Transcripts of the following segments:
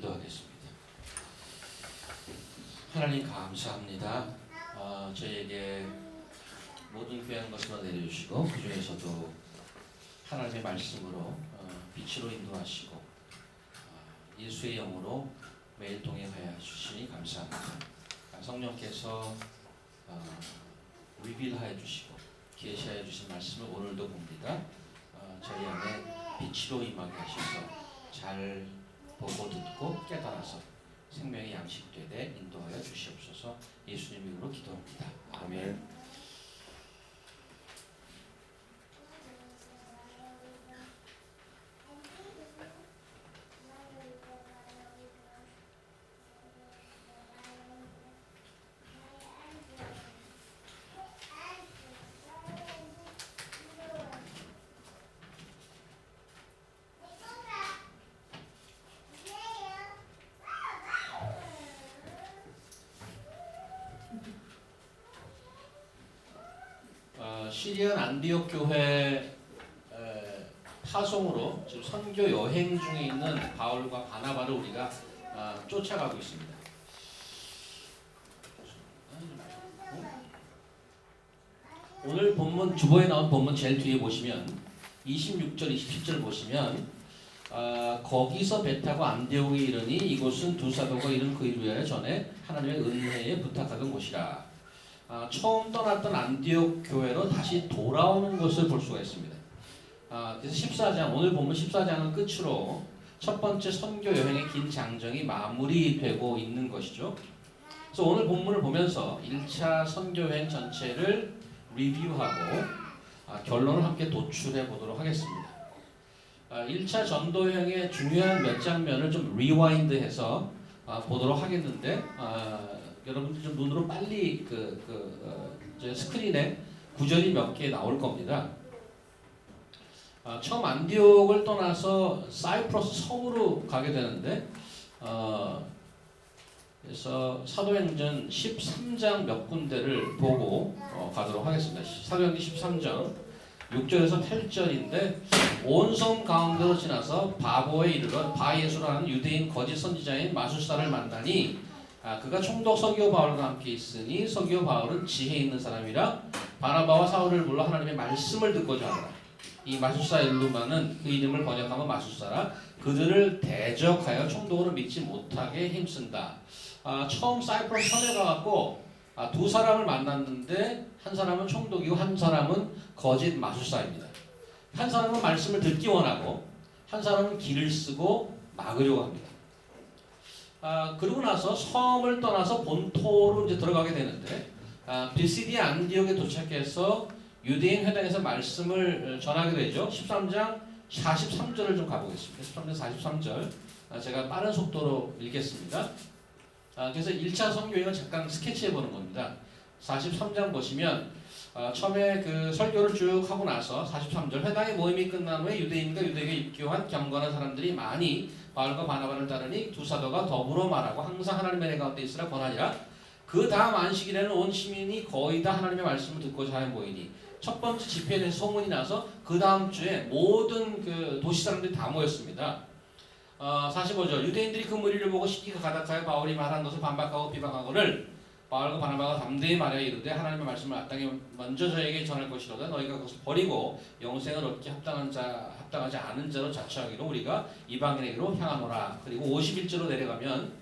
기도하겠습니다. 하나님 감사합니다. 저에게 모든 귀한 것을 내려주시고 그 중에서도 하나님의 말씀으로 빛으로 인도하시고 예수의 영으로 매일 동행하여 주시니 감사합니다. 성령께서 리빌하여 주시고 계시하여 주신 말씀을 오늘도 봅니다. 저희 안에 빛으로 임하게 하셔서 잘 보고 듣고 깨달아서 생명의 양식되되 인도하여 주시옵소서. 예수님 이름으로 기도합니다. 아멘. 시리안 안디옥 교회 파송으로 지금 선교 여행 중에 있는 바울과 바나바를 우리가 쫓아가고 있습니다. 오늘 본문 주보에 나온 본문 제일 뒤에 보시면 26절, 27절 보시면 거기서 배 타고 안디옥에 이르니 이곳은 두 사도가 이른 그 이루에 전에 하나님의 은혜에 부탁하던 곳이라. 처음 떠났던 안디옥 교회로 다시 돌아오는 것을 볼 수가 있습니다. 그래서 14장, 오늘 본문 14장은 끝으로 첫 번째 선교 여행의 긴 장정이 마무리되고 있는 것이죠. 그래서 오늘 본문을 보면서 1차 선교 여행 전체를 리뷰하고 결론을 함께 도출해 보도록 하겠습니다. 1차 전도 여행의 중요한 몇 장면을 좀 리와인드해서 보도록 하겠는데 여러분들 좀 눈으로 빨리 스크린에 구절이 몇 개 나올 겁니다. 처음 안디옥을 떠나서 사이프러스 성으로 가게 되는데 그래서 사도행전 13장 몇 군데를 보고 가도록 하겠습니다. 사도행전 13장 6절에서 8절인데 온 섬 가운데로 지나서 바보에 이르러 바예수라는 유대인 거짓 선지자인 마술사를 만나니 그가 총독 서기오 바울과 함께 있으니 서기오 바울은 지혜 있는 사람이라 바나바와 사울을 불러 하나님의 말씀을 듣고자 하더라. 이 마술사 일루마는 그 이름을 번역하면 마술사라. 그들을 대적하여 총독으로 믿지 못하게 힘쓴다. 처음 사이프러스 섬에 가갖고 두 사람을 만났는데 한 사람은 총독이고 한 사람은 거짓 마술사입니다. 한 사람은 말씀을 듣기 원하고 한 사람은 길을 쓰고 막으려고 합니다. 그러고 나서 섬을 떠나서 본토로 이제 들어가게 되는데 비시디아 안디옥에 도착해서 유대인 회당에서 말씀을 전하게 되죠. 13장 43절을 좀 가보겠습니다. 13장 43절 제가 빠른 속도로 읽겠습니다. 그래서 1차 선교여행을 잠깐 스케치해 보는 겁니다. 43장 보시면 처음에 그 설교를 쭉 하고 나서 43절 회당의 모임이 끝난 후에 유대인과 유대교에 입교한 경건한 사람들이 많이 바울과 바나바를 따르니 두 사도가 더불어 말하고 항상 하나님의 은혜 가운데 있으라 권하니라. 그 다음 안식일에는 온 시민이 거의 다 하나님의 말씀을 듣고자 하여 모이니 첫 번째 집회에 소문이 나서 그 다음 주에 모든 그 도시 사람들이 다 모였습니다. 45절 유대인들이 그 무리를 보고 시기가 가득하여 바울이 말한 것을 반박하고 비방하거늘 바울과 바나바가 담대히 말하여 이르되 하나님의 말씀을 마땅히 먼저 저에게 전할 것이로다. 너희가 그것을 버리고 영생을 얻기 합당하지 않은 자로 자처하기로 우리가 이방인에게로 향하노라. 그리고 51절로 내려가면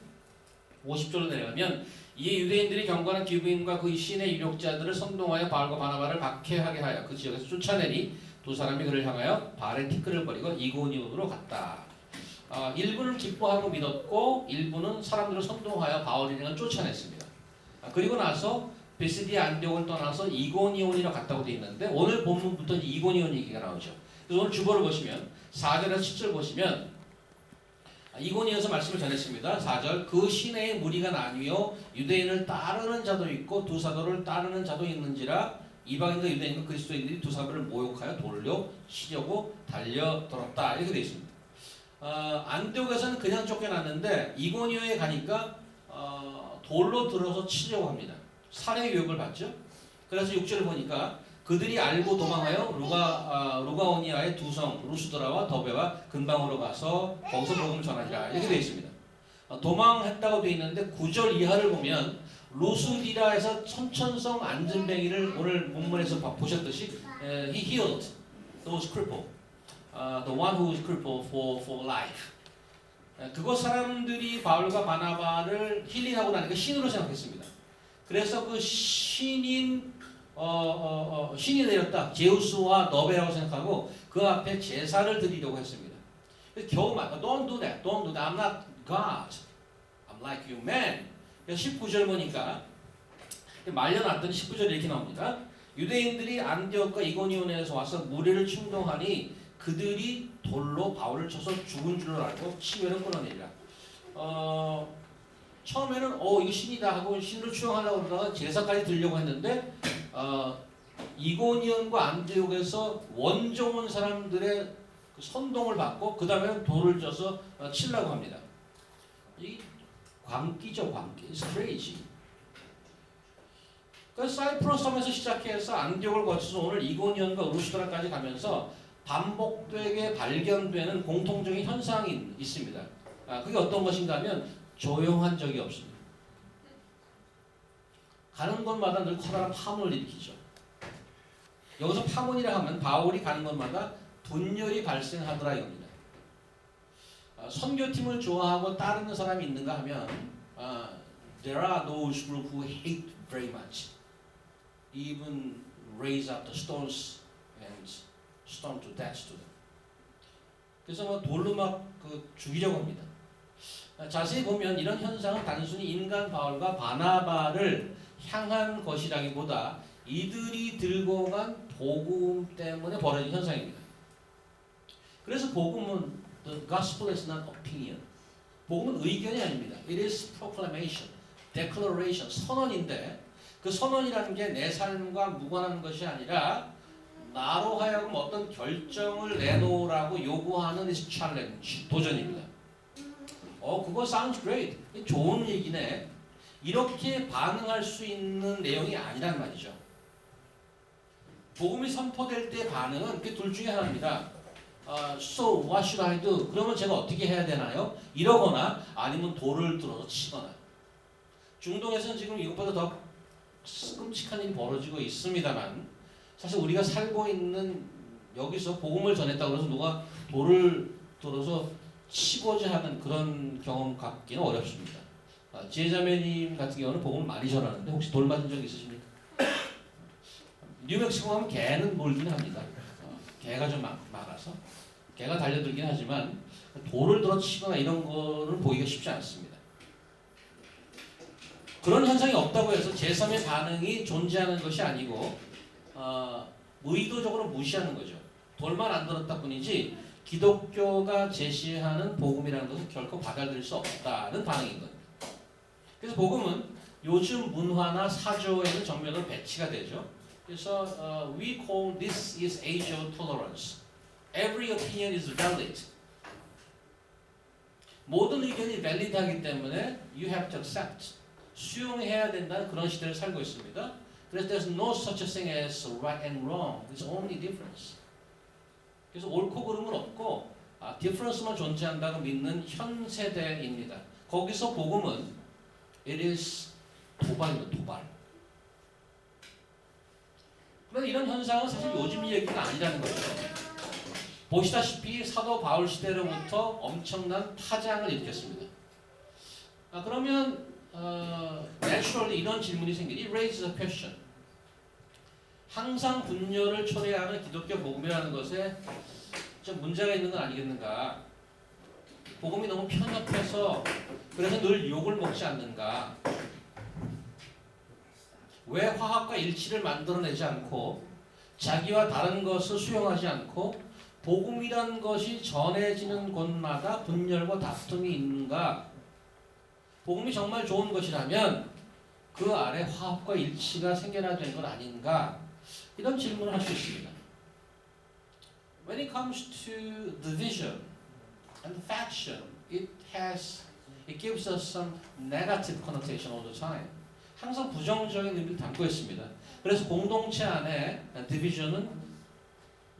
50절로 내려가면 이에 유대인들이 경건한 기부인과 그 신의 유력자들을 선동하여 바울과 바나바를 박해하게 하여 그 지역에서 쫓아내니 두 사람이 그를 향하여 발에 티끌을 버리고 이고니온으로 갔다. 일부는 기뻐하고 믿었고 일부는 사람들을 선동하여 바울 일행을 쫓아냈습니다. 그리고 나서 비시디아 안디옥을 떠나서 이고니온이라 갔다고 되어 있는데 오늘 본문부터 이고니온 얘기가 나오죠. 그래서 오늘 주보를 보시면 4절에서 10절 보시면 이고니온에서 말씀을 전했습니다. 4절 그 시내에 무리가 나뉘어 유대인을 따르는 자도 있고 두 사도를 따르는 자도 있는지라 이방인과 유대인과 그리스도인들이 두 사도를 모욕하여 돌려 치려고 달려들었다. 이렇게 되어 있습니다. 안디옥에서는 그냥 쫓겨났는데 이고니온에 가니까 돌로 들어서 치려고 합니다. 살해 유혹을 받죠. 그래서 6절을 보니까 그들이 알고 도망하여 루가오니아의 두 성 루스드라와 더베와 근방으로 가서 거기서 복음을 전하리라. 이렇게 되어 있습니다. 도망했다고 돼 있는데 9절 이하를 보면 루스디라에서 천천성 안전뱅이를 오늘 본문에서 보셨듯이 he healed those crippled, the one who was crippled for life. 그곳 사람들이 바울과 바나바를 힐링하고 나니까 신으로 생각했습니다. 그래서 그 신이 내렸다. 제우스와 너베라고 생각하고 그 앞에 제사를 드리려고 했습니다. 겨우 말, don't do that, don't do that. I'm not God. I'm like you, man. 19절 보니까 말려놨더니 19절에 이렇게 나옵니다. 유대인들이 안디옥과 이고니온에서 와서 무리를 충동하니 그들이 돌로 바울을 쳐서 죽은 줄을 알고 치매를 끊어내리라. 처음에는 이거 신이다 하고 신을 추앙하려고 그러다가 제사까지 드리려고 했는데 이고니온과 안디옥에서 원정 온 사람들의 그 선동을 받고 그 다음에 돌을 져서 치려고 합니다. 이 광기죠, 광기. It's crazy. 그 사이프러스 섬에서 시작해서 안디옥을 거쳐서 오늘 이고니온과 루스드라까지 가면서 반복되게 발견되는 공통적인 현상이 있습니다. 그게 어떤 것인가 하면 조용한 적이 없습니다. 가는 곳마다 늘 커다란 파문을 일으키죠. 여기서 파문이라 하면 바울이 가는 곳마다 분열이 발생하더라 이겁니다. 선교팀을 좋아하고 따르는 사람이 있는가 하면 there are those group who hate very much, even raise up the stones and stone to death to them. 그래서 돌로 막 죽이려고 합니다. 자세히 보면 이런 현상은 단순히 인간 바울과 바나바를 향한 것이라기보다 이들이 들고 간 복음 때문에 벌어진 현상입니다. 그래서 복음은 the gospel is not opinion. 복음은 의견이 아닙니다. It is proclamation, declaration, 선언인데 그 선언이라는 게 내 삶과 무관한 것이 아니라 나로 하여금 어떤 결정을 내놓으라고 요구하는 is challenge, 도전입니다. 그거 sounds great. 좋은 얘기네. 이렇게 반응할 수 있는 내용이 아니란 말이죠. 복음이 선포될 때 반응은 그 둘 중에 하나입니다. So what should I do? 그러면 제가 어떻게 해야 되나요? 이러거나 아니면 돌을 들어서 치거나. 중동에서는 지금 이것보다 더 끔찍한 일이 벌어지고 있습니다만 사실 우리가 살고 있는 여기서 복음을 전했다고 해서 누가 돌을 들어서 치고자 하는 그런 경험 갖기는 어렵습니다. 지혜자매님 같은 경우는 복음을 많이 전하는데 혹시 돌 맞은 적 있으십니까? 뉴멕시코 가면 개는 몰긴 합니다. 개가 좀 많아서 개가 달려들긴 하지만 돌을 들어 치거나 이런 거를 보기가 쉽지 않습니다. 그런 현상이 없다고 해서 제3의 반응이 존재하는 것이 아니고 의도적으로 무시하는 거죠. 돌만 안 들었다 뿐이지 기독교가 제시하는 복음이라는 것은 결코 받아들일 수 없다는 반응인 겁니다. 그래서 복음은 요즘 문화나 사조에는 정면으로 배치가 되죠. 그래서 we call this is age of tolerance. Every opinion is valid. 모든 의견이 valid하기 때문에 you have to accept. 수용해야 된다는 그런 시대를 살고 있습니다. 그래서 there's no such a thing as right and wrong. It's only difference. 그래서 옳고 그름은 없고 difference만 존재한다고 믿는 현 세대입니다. 거기서 복음은 it is 도발입니다. 도발. 그런데 이런 현상은 사실 요즘 얘기가 아니라는 거죠. 보시다시피 사도 바울 시대로부터 엄청난 파장을 일으켰습니다. 그러면 naturally 이런 질문이 생기니 it raises a question. 항상 분열을 초래하는 기독교 복음이라는 것에 좀 문제가 있는 건 아니겠는가? 복음이 너무 편협해서 그래서 늘 욕을 먹지 않는가? 왜 화합과 일치를 만들어내지 않고 자기와 다른 것을 수용하지 않고 복음이란 것이 전해지는 곳마다 분열과 다툼이 있는가? 복음이 정말 좋은 것이라면 그 아래 화합과 일치가 생겨나야 되는 건 아닌가? 이런 질문을 할 수 있습니다. When it comes to division and faction, it gives us some negative connotation all the time. 항상 부정적인 의미를 담고 있습니다. 그래서 공동체 안에 division은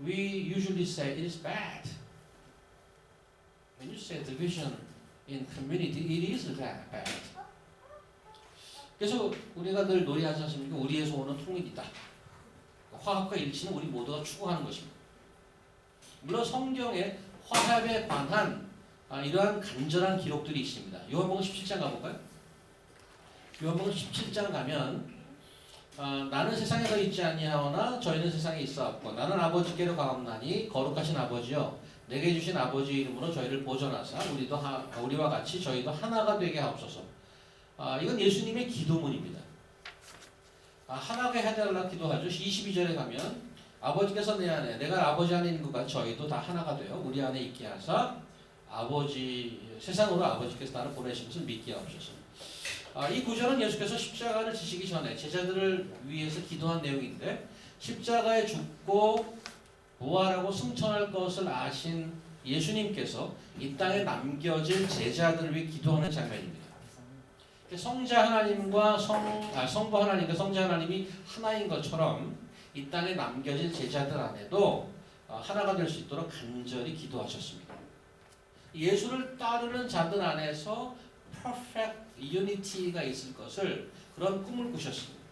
we usually say it is bad. When you say division, in community, it is bad. 그래서 우리가 늘 놀이하지 않습니까? 우리에서 오는 통일이다. 화합과 일치는 우리 모두가 추구하는 것입니다. 물론 성경에 화합에 관한 이러한 간절한 기록들이 있습니다. 요한복음 17장 가볼까요? 요한복음 17장 가면 나는 세상에 서 있지 아니하오나 저희는 세상에 있사옵고 나는 아버지께로 가옵나니 거룩하신 아버지여 내게 주신 아버지의 이름으로 저희를 보존하사 우리와 같이 저희도 하나가 되게 하옵소서. 이건 예수님의 기도문입니다. 하나가 해달라 기도하죠. 22절에 가면 아버지께서 내 안에 내가 아버지 안에 있는 것과 저희도 다 하나가 되어 우리 안에 있게 하사 세상으로 아버지께서 나를 보내신 것을 믿게 하옵소서. 이 구절은 예수께서 십자가를 지시기 전에 제자들을 위해서 기도한 내용인데 십자가에 죽고 부활하고 승천할 것을 아신 예수님께서 이 땅에 남겨질 제자들을 위해 기도하는 장면입니다. 성자 하나님과 성부 하나님과 성자 하나님이 하나인 것처럼 이 땅에 남겨질 제자들 안에도 하나가 될 수 있도록 간절히 기도하셨습니다. 예수를 따르는 자들 안에서 perfect unity가 있을 것을 그런 꿈을 꾸셨습니다.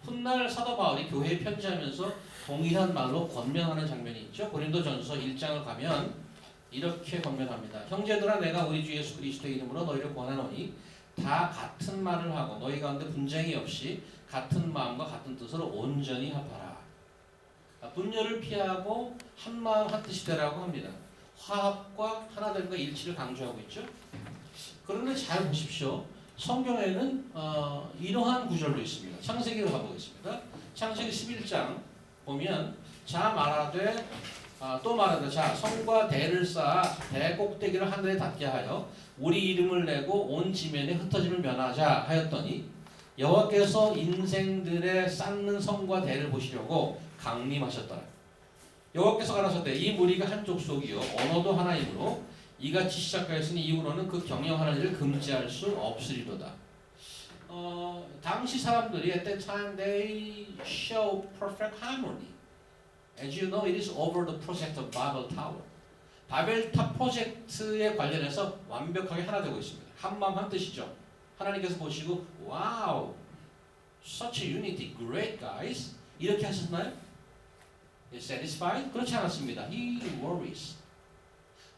훗날 사도 바울이 교회에 편지하면서 동일한 말로 권면하는 장면이 있죠. 고린도전서 1장을 가면 이렇게 권면합니다. 형제들아 내가 우리 주 예수 그리스도의 이름으로 너희를 권하노니 다 같은 말을 하고 너희 가운데 분쟁이 없이 같은 마음과 같은 뜻으로 온전히 합하라. 분열을 피하고 한 마음 한 뜻이 되라고 합니다. 화합과 하나됨과 일치를 강조하고 있죠. 그런데 잘 보십시오. 성경에는 이러한 구절도 있습니다. 창세기로 가보겠습니다. 창세기 11장 보면 또 말하되 자 성과 대를 쌓아 대 꼭대기를 하늘에 닿게 하여 우리 이름을 내고 온 지면에 흩어짐을 면하자 하였더니 여호와께서 인생들의 쌓는 성과 대를 보시려고 강림하셨더라. 여호와께서 가라사대 이 무리가 한 족속이요 언어도 하나이므로 이같이 시작하였으니 이후로는 그 경영하는 일을 금지할 수 없으리로다. 당시 사람들이 at that time they show perfect harmony. As you know, it is over the project of Babel Tower. 바벨탑 프로젝트에 관련해서 완벽하게 하나 되고 있습니다. 한 마음 한 뜻이죠. 하나님께서 보시고 wow, such a unity, great guys 이렇게 하셨나요? Is satisfied? 그렇지 않았습니다. He worries.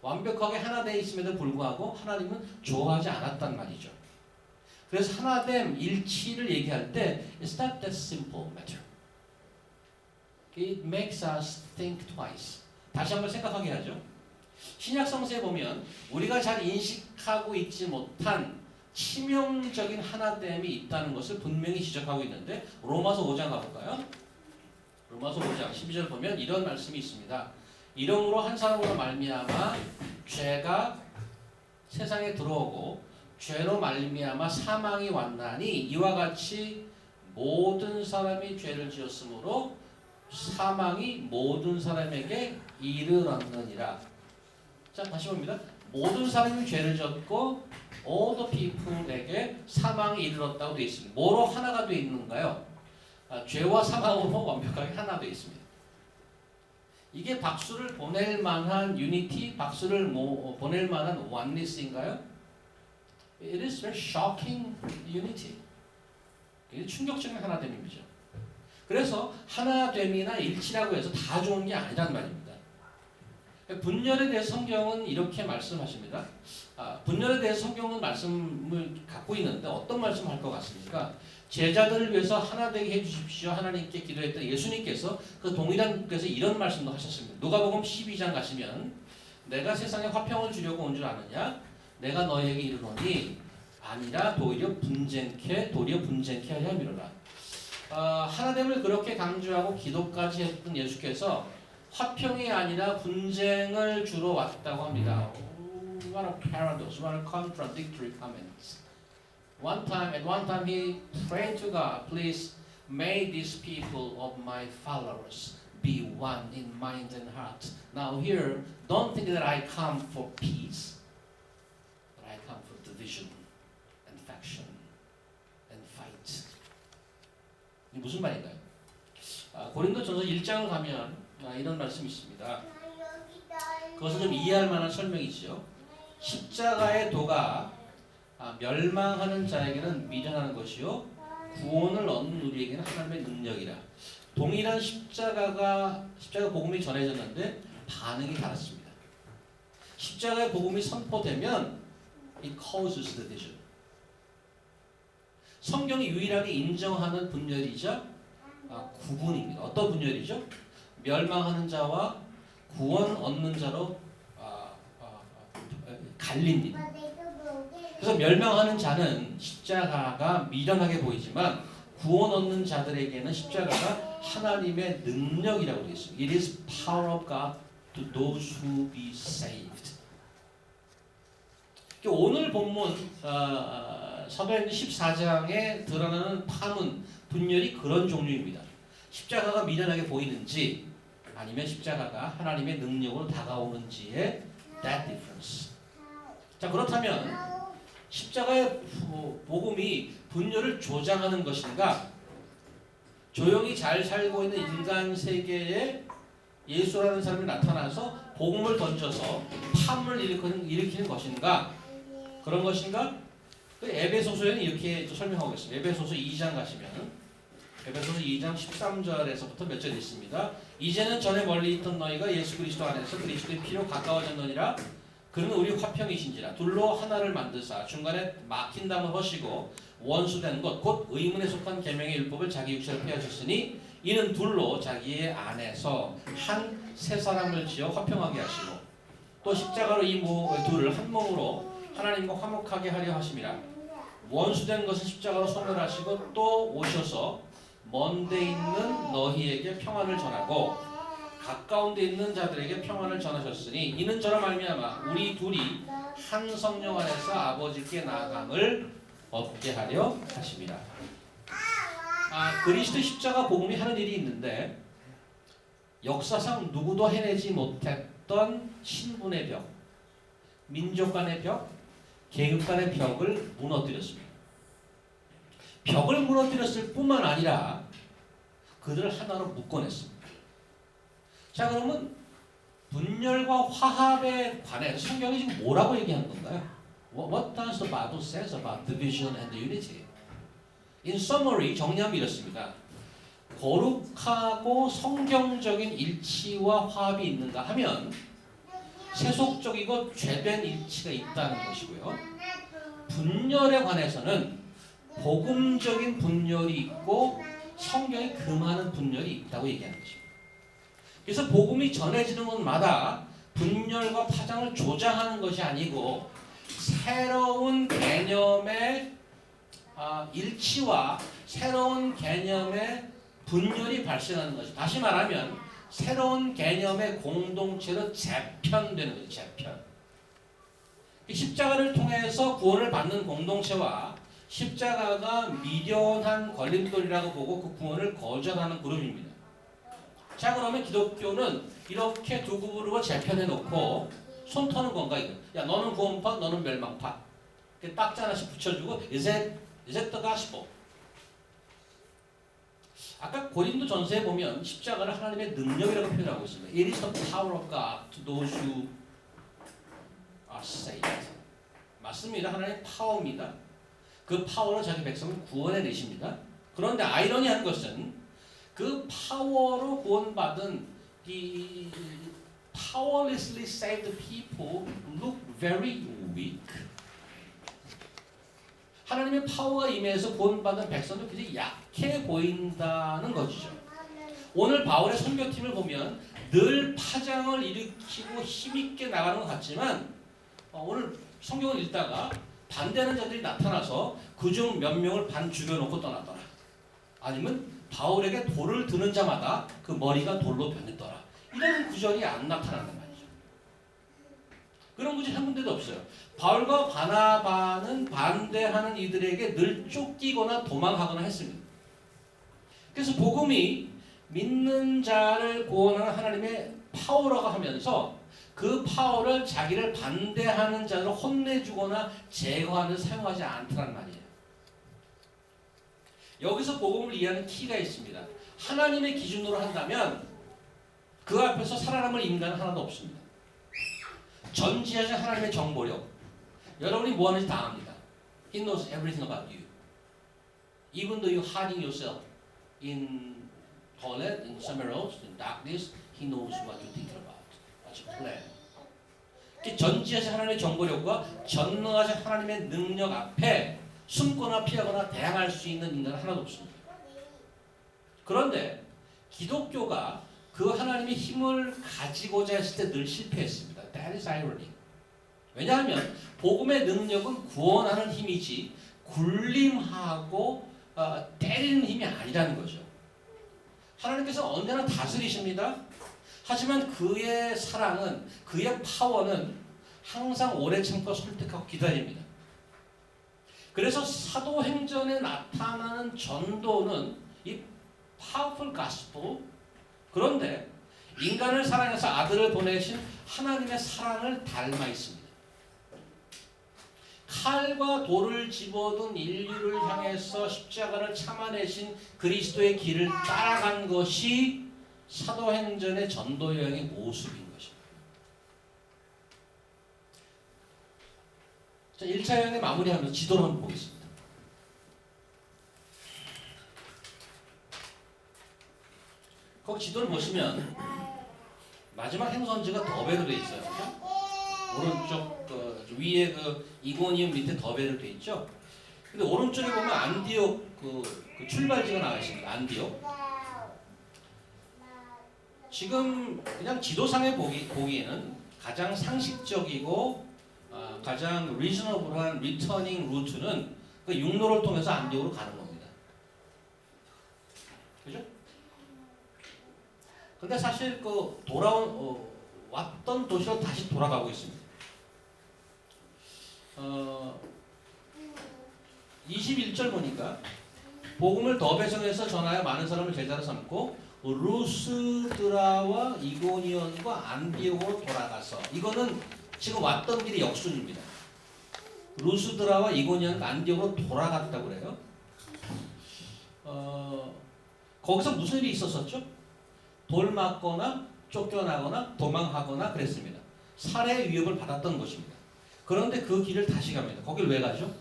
완벽하게 하나 되어 있음에도 불구하고 하나님은 좋아하지 않았단 말이죠. 그래서 하나됨, 일치를 얘기할 때 It's not that simple matter. It makes us think twice. 다시 한번 생각하게 하죠. 신약 성서에 보면 우리가 잘 인식하고 있지 못한 치명적인 하나됨이 있다는 것을 분명히 지적하고 있는데 로마서 5장 가볼까요? 로마서 5장 12절 보면 이런 말씀이 있습니다. 이러므로 한 사람으로 말미암아 죄가 세상에 들어오고 죄로 말미암아 사망이 왔나니 이와 같이 모든 사람이 죄를 지었으므로 사망이 모든 사람에게 이르렀느니라. 자 다시 봅니다. 모든 사람이 죄를 졌고 all the people에게 사망이 이르렀다고 되어 있습니다. 뭐로 하나가 되어 있는가요? 죄와 사망으로 완벽하게 하나 되어 있습니다. 이게 박수를 보낼 만한 유니티, 박수를 보낼 만한 oneness인가요? It is very shocking unity. 굉장히 충격적인 하나됨이죠. 그래서 하나됨이나 일치라고 해서 다 좋은 게 아니란 말입니다. 분열에 대해서 성경은 이렇게 말씀하십니다. 분열에 대해서 성경은 말씀을 갖고 있는데 어떤 말씀을 할 것 같습니까? 제자들을 위해서 하나 되게 해주십시오. 하나님께 기도했던 예수님께서 그 동일한 곳에서 이런 말씀도 하셨습니다. 누가복음 12장 가시면 내가 세상에 화평을 주려고 온 줄 아느냐? 내가 너희에게 이르노니 아니라 도리어 분쟁케 하려 함이로라. 하나됨을 그렇게 강조하고 기도까지 했던 예수께서 화평이 아니라 분쟁을 주러 왔다고 합니다. What a paradox, what a contradictory comments. At one time he prayed to God, please may these people of my followers be one in mind and heart. Now here, don't think that I come for peace, but I come for division and faction and fight. 이게 무슨 말인가요? 고린도전서 1장을 가면 이런 말씀이 있습니다. 그것을 좀 이해할 만한 설명이죠. 십자가의 도가 멸망하는 자에게는 미련한 것이요 구원을 얻는 우리에게는 하나님의 능력이라. 동일한 십자가 복음이 전해졌는데 반응이 달랐습니다. 십자가의 복음이 선포되면 it causes division. 성경이 유일하게 인정하는 분열이자 구분입니다. 어떤 분열이죠? 멸망하는 자와 구원 얻는 자로 갈립니다. 그래서 멸망하는 자는 십자가가 미련하게 보이지만 구원 얻는 자들에게는 십자가가 하나님의 능력이라고 되어 있습니다. It is power of God to those who be saved. 오늘 본문 사도행전 14장에 드러나는 파문, 분열이 그런 종류입니다. 십자가가 미련하게 보이는지 아니면 십자가가 하나님의 능력으로 다가오는지의 that difference. 자, 그렇다면 십자가의 복음이 분열을 조장하는 것인가? 조용히 잘 살고 있는 인간 세계에 예수라는 사람이 나타나서 복음을 던져서 파문을 일으키는 것인가? 그런 것인가? 에베소서에는 이렇게 설명하고 있습니다. 에베소서 2장 가시면 에베소서 2장 13절에서부터 몇 절 있습니다. 이제는 전에 멀리 있던 너희가 예수 그리스도 안에서 그리스도의 피로 가까워졌느니라. 그는 우리 화평이신지라. 둘로 하나를 만드사 중간에 막힌 담을 허시고 원수된 것 곧 의문에 속한 계명의 율법을 자기 육체로 폐하셨으니 이는 둘로 자기의 안에서 한 새 사람을 지어 화평하게 하시고 또 십자가로 이 둘을 한 몸으로 하나님과 화목하게 하려 하심이라. 원수된 것을 십자가로 소멸하시고 또 오셔서 먼데 있는 너희에게 평안을 전하고 가까운 데 있는 자들에게 평안을 전하셨으니 이는 저로 말미암아 우리 둘이 한 성령 안에서 아버지께 나아감을 얻게 하려 하심이라. 그리스도 십자가 복음이 하는 일이 있는데 역사상 누구도 해내지 못했던 신분의 벽, 민족 간의 벽, 계급 간의 벽을 무너뜨렸습니다. 벽을 무너뜨렸을 뿐만 아니라 그들을 하나로 묶어냈습니다. 자, 그러면 분열과 화합에 관해서 성경이 지금 뭐라고 얘기하는 건가요? What does the Bible says about division and unity? In summary, 정리하면 이렇습니다. 거룩하고 성경적인 일치와 화합이 있는가 하면 세속적이고 죄된 일치가 있다는 것이고요. 분열에 관해서는 복음적인 분열이 있고 성경에 금하는 분열이 있다고 얘기하는 것입니다. 그래서 복음이 전해지는 곳마다 분열과 파장을 조장하는 것이 아니고 새로운 개념의 일치와 새로운 개념의 분열이 발생하는 것이, 다시 말하면 새로운 개념의 공동체로 재편되는 거죠. 재편. 십자가를 통해서 구원을 받는 공동체와 십자가가 미련한 걸림돌이라고 보고 그 구원을 거절하는 그룹입니다. 자, 그러면 기독교는 이렇게 두 그룹으로 재편해 놓고 손 터는 건가 이거? 야, 너는 구원파, 너는 멸망파. 딱지 하나씩 붙여주고 Is that the gospel? 아까 고린도 전서에 보면 십자가를 하나님의 능력이라고 표현하고 있습니다. It is the power of God to those who are saved. 맞습니다. 하나님의 파워입니다. 그 파워로 자기 백성을 구원해 내십니다. 그런데 아이러니한 것은 그 파워로 구원받은 이 powerlessly saved people look very weak. 하나님의 파워가 임해서 구원받은 백성도 굉장히 약해 보인다는 것이죠. 오늘 바울의 선교팀을 보면 늘 파장을 일으키고 힘있게 나가는 것 같지만 오늘 성경을 읽다가 반대하는 자들이 나타나서 그중 몇 명을 반 죽여놓고 떠났더라. 아니면 바울에게 돌을 드는 자마다 그 머리가 돌로 변했더라. 이런 구절이 안 나타난단 말이죠. 그런 구절이 한 군데도 없어요. 바울과 바나바는 반대하는 이들에게 늘 쫓기거나 도망하거나 했습니다. 그래서 복음이 믿는 자를 구원하는 하나님의 파워라고 하면서 그 파워를 자기를 반대하는 자를 혼내주거나 제거하는 데 사용하지 않더란 말이에요. 여기서 복음을 이해하는 키가 있습니다. 하나님의 기준으로 한다면 그 앞에서 살아남을 인간은 하나도 없습니다. 전지하신 하나님의 정보력, 여러분이 뭐 하는지 다 압니다. He knows everything about you. Even though you're hiding yourself in toilet, in somewhere else, in darkness, He knows what you're thinking about. What's your plan? 전지하신 하나님의 정보력과 전능하신 하나님의 능력 앞에 숨거나 피하거나 대항할 수 있는 인간은 하나도 없습니다. 그런데 기독교가 그 하나님의 힘을 가지고자 했을 때 늘 실패했습니다. That is irony. 왜냐하면 복음의 능력은 구원하는 힘이지 굴림하고 때리는 힘이 아니라는 거죠. 하나님께서 언제나 다스리십니다. 하지만 그의 사랑은, 그의 파워는 항상 오래 참고 설득하고 기다립니다. 그래서 사도행전에 나타나는 전도는 이 powerful gospel, 그런데 인간을 사랑해서 아들을 보내신 하나님의 사랑을 닮아 있습니다. 칼과 돌을 집어든 인류를 향해서 십자가를 참아내신 그리스도의 길을 따라간 것이 사도행전의 전도 여행의 모습인 것입니다. 자, 1차 여행의 마무리하면서 지도를 한번 보겠습니다. 거기 지도를 보시면 마지막 행선지가 더베로 되어 있어요. 그렇죠? 오른쪽 위에 그 이고니움 밑에 더베로 되어 있죠. 근데 오른쪽에 보면 안디옥 그 출발지가 나와 있습니다. 안디옥. 지금 그냥 지도상에 보기에는 가장 상식적이고 가장 리저너블한 리터닝 루트는 그 육로를 통해서 안디옥으로 가는 겁니다. 그죠? 근데 사실 그 왔던 도시로 다시 돌아가고 있습니다. 21절 보니까 복음을 더 배송해서 전하여 많은 사람을 제자로 삼고 루스드라와 이고니온과 안디옥으로 돌아가서, 이거는 지금 왔던 길의 역순입니다. 루스드라와 이고니온과 안디옥으로 돌아갔다고 그래요. 거기서 무슨 일이 있었었죠? 돌 맞거나 쫓겨나거나 도망하거나 그랬습니다. 살해 위협을 받았던 것입니다. 그런데 그 길을 다시 갑니다. 거길 왜 가죠?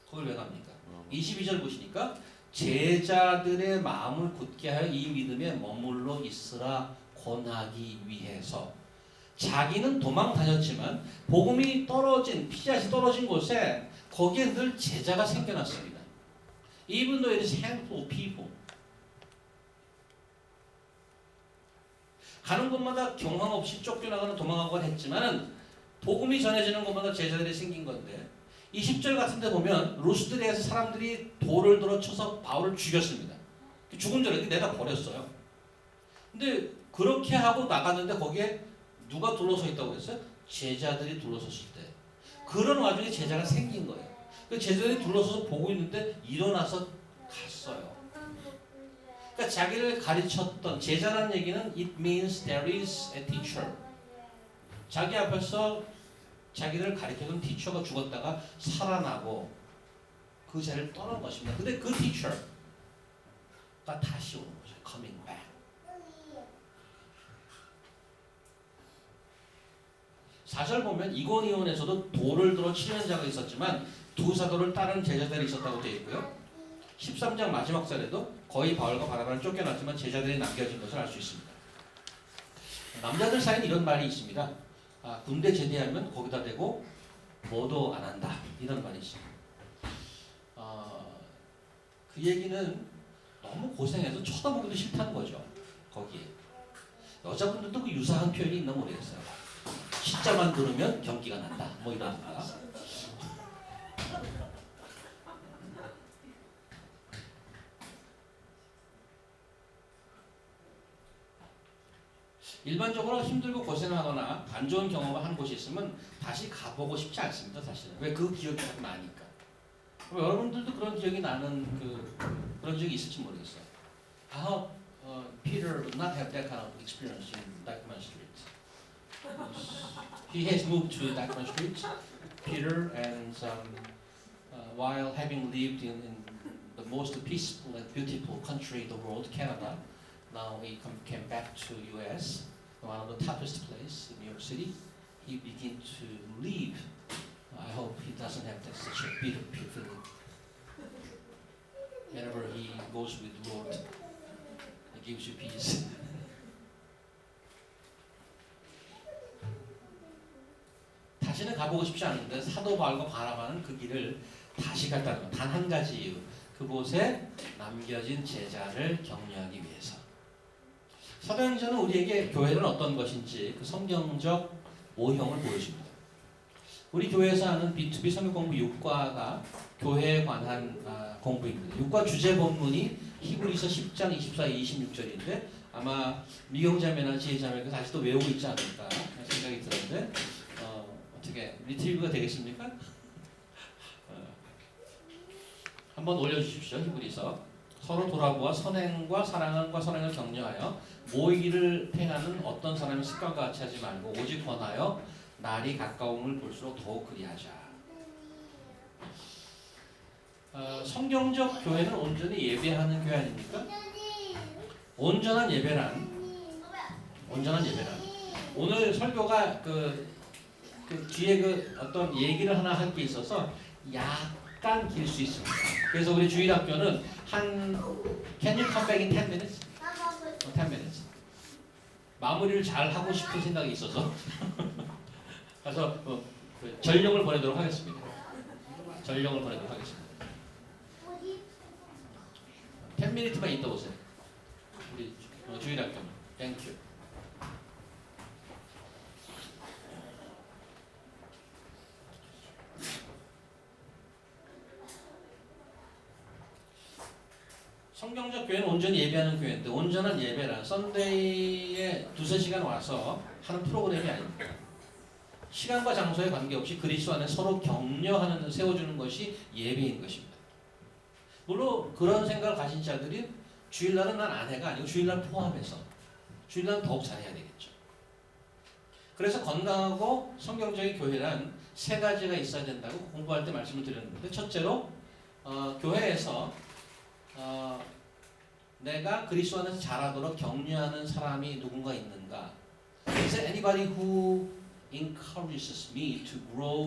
거길 왜 갑니까? 22절 보시니까 제자들의 마음을 굳게 하여 이 믿음에 머물러 있으라 권하기 위해서. 자기는 도망 다녔지만 복음이 떨어진, 피자시 떨어진 곳에 거기에 늘 제자가 생겨났습니다. Even though it is handful of people. 가는 곳마다 경황 없이 쫓겨나가는 도망가곤 했지만 복음이 전해지는 곳마다 제자들이 생긴 건데, 20절 같은 데 보면 루스드레에서 사람들이 돌을 들어 쳐서 바울을 죽였습니다. 죽은 줄 알고 내다 버렸어요. 근데 그렇게 하고 나갔는데 거기에 누가 둘러서 있다고 그랬어요? 제자들이 둘러섰을 때. 그런 와중에 제자가 생긴 거예요. 그 제자들이 둘러서서 보고 있는데 일어나서 갔어요. 그러니까 자기를 가르쳤던 제자라는 얘기는 it means there is a teacher. 자기 앞에서 자기를 가르쳐준 티처가 죽었다가 살아나고 그 자리를 떠난 것입니다. 근데 그 티처가 다시 오는 거죠. Coming back. 4절 보면 이고니온에서도 돌을 들어 치려는 자가 있었지만 두 사도를 따르는 제자들이 있었다고 되어 있고요. 13장 마지막 절에도 거의 바울과 바나바는 쫓겨났지만 제자들이 남겨진 것을 알 수 있습니다. 남자들 사이에는 이런 말이 있습니다. 군대 제대하면 거기다 대고 뭐도 안 한다, 이런 말이 있습니다. 그 얘기는 너무 고생해서 쳐다보기도 싫다는 거죠. 거기에 여자분들도 그 유사한 표현이 있나 모르겠어요. 시자만 들으면 경기가 난다, 뭐 이런 말. 일반적으로 힘들고 고생하거나 안 좋은 경험을 한 곳이 있으면 다시 가보고 싶지 않습니다, 사실은. 왜? 그 기억이 자꾸 나니까. 여러분들도 그런 기억이 나는 그런 적이 있을지 모르겠어요. How Peter would not have that kind of experience in Dyckman Street. He has moved to Dyckman Street, Peter, and while having lived in the most peaceful and beautiful country in the world, Canada, now he came back to U.S., one of the toughest places in New York City. He began to live I hope he doesn't have that such a bitter feeling. Whenever he goes with Lord, he gives you peace. 다시는 가보고 싶지 않은데 사도 바울과 바나바는 그 길을 다시 갔다는 단 한 가지 이유. 그곳에 남겨진 제자를 격려하기 위해서. 사도행전은 우리에게 교회는 어떤 것인지 그 성경적 모형을 보여줍니다. 우리 교회에서 하는 B2B 성경 공부 6과가 교회에 관한 공부입니다. 6과 주제 본문이 히브리서 10장 24, 26절인데 아마 미경자매나 지혜자매가 다시 또 외우고 있지 않을까 생각이 드는데 어떻게 리트리브가 되겠습니까? 한번 올려주십시오. 히브리서 서로 돌아보아 선행과 사랑과 선행을 격려하여 모이기를 행하는 어떤 사람의 습관과 같이 하지 말고 오직 권하여 날이 가까움을 볼수록 더욱 그리하자. 성경적 교회는 온전히 예배하는 교회 아닙니까? 온전한 예배란 오늘 설교가 그 뒤에 그 어떤 얘기를 하나 할 게 있어서 약간 길 수 있습니다. 그래서 우리 주일학교는 Can you come back in 10 minutes? 10 minutes. 마무리를 잘 하고 싶은 생각이 있어서 그래서 전령을 보내도록 하겠습니다. 전령을 보내도록 하겠습니다. 10미니트만 있다 오세요. 우리 주일학교는. 땡큐. 성경적 교회는 온전히 예배하는 교회인데 온전한 예배란 썬데이에 2-3시간 와서 하는 프로그램이 아닙니다. 시간과 장소에 관계없이 그리스도 안에 서로 격려하는 데 세워주는 것이 예배인 것입니다. 물론 그런 생각을 가진 자들이 주일날은 난 아내가 아니고 주일날 포함해서 주일날은 더욱 잘해야 되겠죠. 그래서 건강하고 성경적인 교회란 3가지가 있어야 된다고 공부할 때 말씀을 드렸는데 첫째로 교회에서 내가 그리스도 안에서 자라도록 격려하는 사람이 누군가 있는가? Is there anybody who encourages me to grow